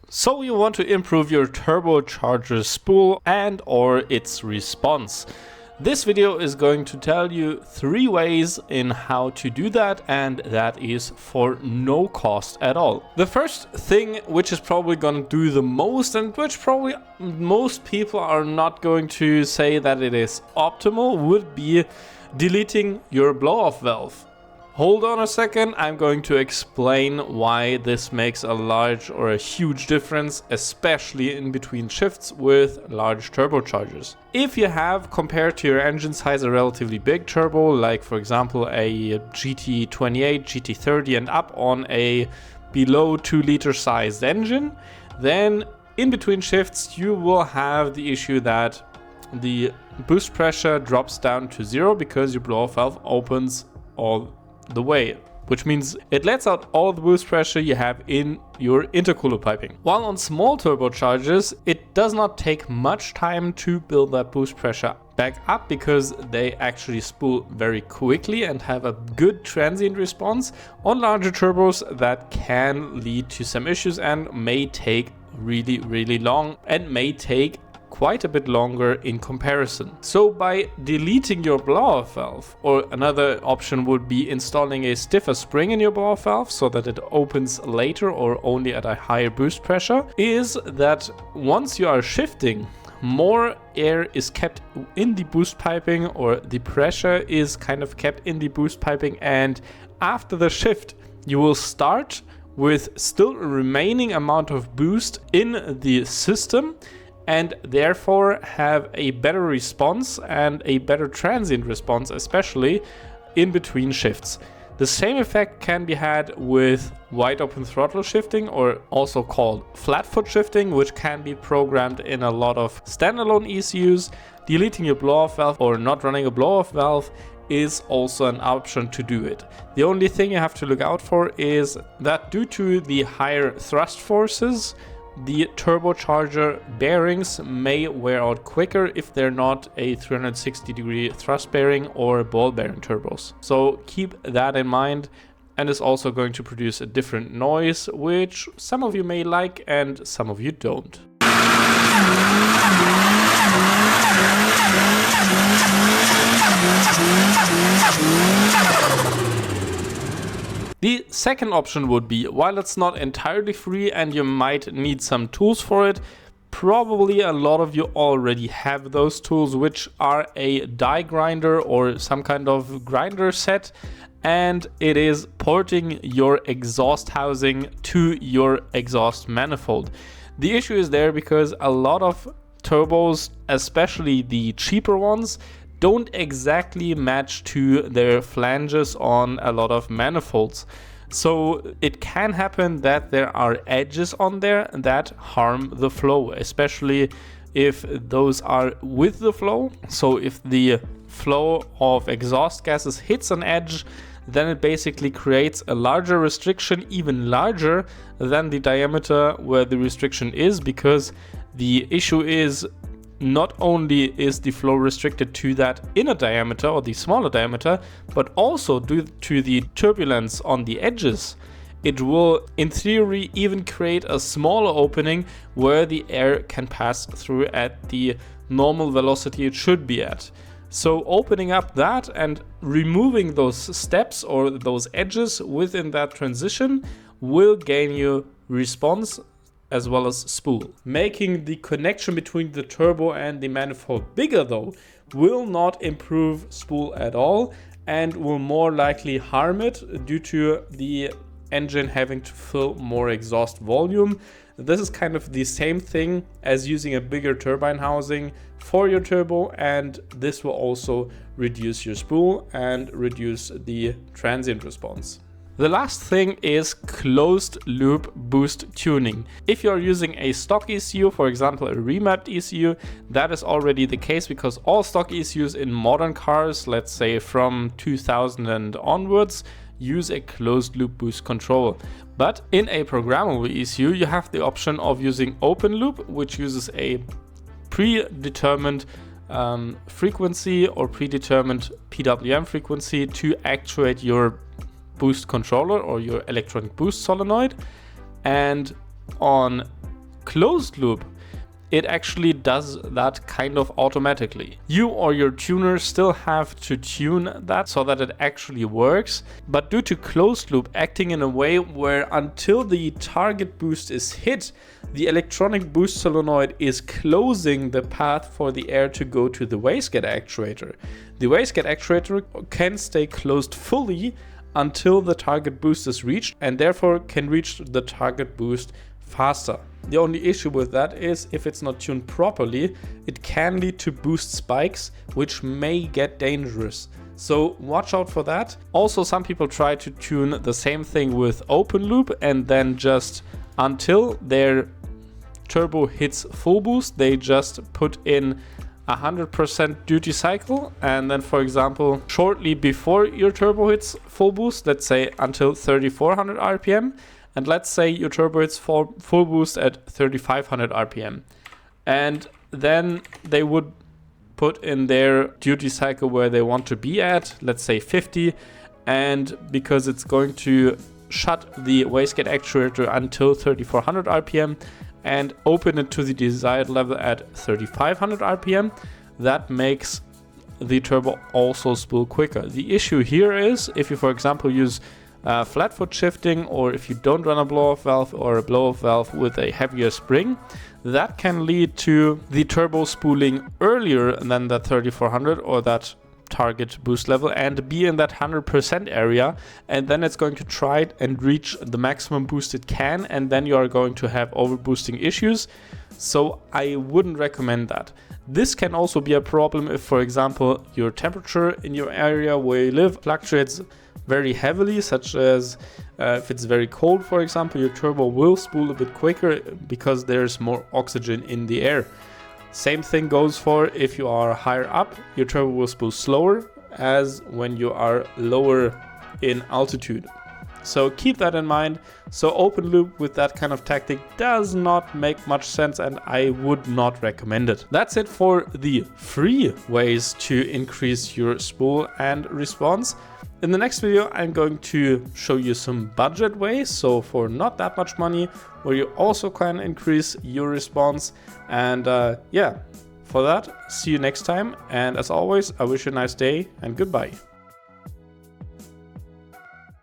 So you want to improve your turbocharger spool and or its response. This video is going to tell you 3 ways in how to do that, and that is for no cost at all. The first thing, which is probably going to do the most and which probably most people are not going to say that it is optimal, would be deleting your blow-off valve. Hold on a second, I'm going to explain why this makes a large or a huge difference, especially in between shifts with large turbochargers. If you have, compared to your engine size, a relatively big turbo, like for example a GT28, GT30 and up on a below 2 liter sized engine, then in between shifts you will have the issue that the boost pressure drops down to 0 because your blow-off valve opens all the way, which means it lets out all the boost pressure you have in your intercooler piping. While on small turbochargers, it does not take much time to build that boost pressure back up because they actually spool very quickly and have a good transient response. On larger turbos, that can lead to some issues and may take really long and may take quite a bit longer in comparison. So by deleting your blow-off valve, or another option would be installing a stiffer spring in your blow-off valve so that it opens later or only at a higher boost pressure, is that once you are shifting, more air is kept in the boost piping, or the pressure is kind of kept in the boost piping, and after the shift you will start with still a remaining amount of boost in the system, and therefore have a better response and a better transient response, especially in between shifts. The same effect can be had with wide open throttle shifting, or also called flat foot shifting, which can be programmed in a lot of standalone ECUs. Deleting your blow-off valve or not running a blow-off valve is also an option to do it. The only thing you have to look out for is that due to the higher thrust forces, the turbocharger bearings may wear out quicker if they're not a 360-degree thrust bearing or ball bearing turbos. So keep that in mind, and it's also going to produce a different noise, which some of you may like and some of you don't. The second option would be, while it's not entirely free and you might need some tools for it, probably a lot of you already have those tools, which are a die grinder or some kind of grinder set, and it is porting your exhaust housing to your exhaust manifold. The issue is there because a lot of turbos, especially the cheaper ones, don't exactly match to their flanges on a lot of manifolds. So it can happen that there are edges on there that harm the flow, especially if those are with the flow. So if the flow of exhaust gases hits an edge, then it basically creates a larger restriction, even larger than the diameter where the restriction is, because the issue is not only is the flow restricted to that inner diameter or the smaller diameter, but also due to the turbulence on the edges, it will in theory even create a smaller opening where the air can pass through at the normal velocity it should be at. So opening up that and removing those steps or those edges within that transition will gain you response as well as spool. Making the connection between the turbo and the manifold bigger though will not improve spool at all and will more likely harm it due to the engine having to fill more exhaust volume. This is kind of the same thing as using a bigger turbine housing for your turbo, and this will also reduce your spool and reduce the transient response. The last thing is closed loop boost tuning. If you're using a stock ECU, for example a remapped ECU, that is already the case because all stock ECUs in modern cars, let's say from 2000 and onwards, use a closed loop boost control. But in a programmable ECU, you have the option of using open loop, which uses a predetermined frequency or predetermined PWM frequency to actuate your boost controller or your electronic boost solenoid. And on closed loop, it actually does that kind of automatically. You or your tuner still have to tune that so that it actually works, but due to closed loop acting in a way where until the target boost is hit, the electronic boost solenoid is closing the path for the air to go to the wastegate actuator. The wastegate actuator can stay closed fully until the target boost is reached, and therefore can reach the target boost faster. The only issue with that is if it's not tuned properly, it can lead to boost spikes, which may get dangerous. So watch out for that. Also, some people try to tune the same thing with open loop, and then just until their turbo hits full boost, they just put in 100% duty cycle, and then, for example, shortly before your turbo hits full boost, let's say until 3400 RPM, and let's say your turbo hits full boost at 3500 RPM. And then they would put in their duty cycle where they want to be at, let's say 50. And because it's going to shut the wastegate actuator until 3400 RPM and open it to the desired level at 3500 RPM, that makes the turbo also spool quicker. The issue here is if you, for example, use flat foot shifting, or if you don't run a blow-off valve or a blow-off valve with a heavier spring, that can lead to the turbo spooling earlier than that 3400 or that target boost level and be in that 100% area, and then it's going to try and reach the maximum boost it can, and then you are going to have overboosting issues. So I wouldn't recommend that. This can also be a problem if, for example, your temperature in your area where you live fluctuates very heavily, such as if it's very cold, for example, your turbo will spool a bit quicker because there's more oxygen in the air. Same thing goes for if you are higher up, your turbo will spool slower as when you are lower in altitude. So keep that in mind. So open loop with that kind of tactic does not make much sense, and I would not recommend it. That's it for the free ways to increase your spool and response. In the next video, I'm going to show you some budget ways, so for not that much money, where you also can increase your response. And yeah, for that, see you next time. And as always, I wish you a nice day and goodbye.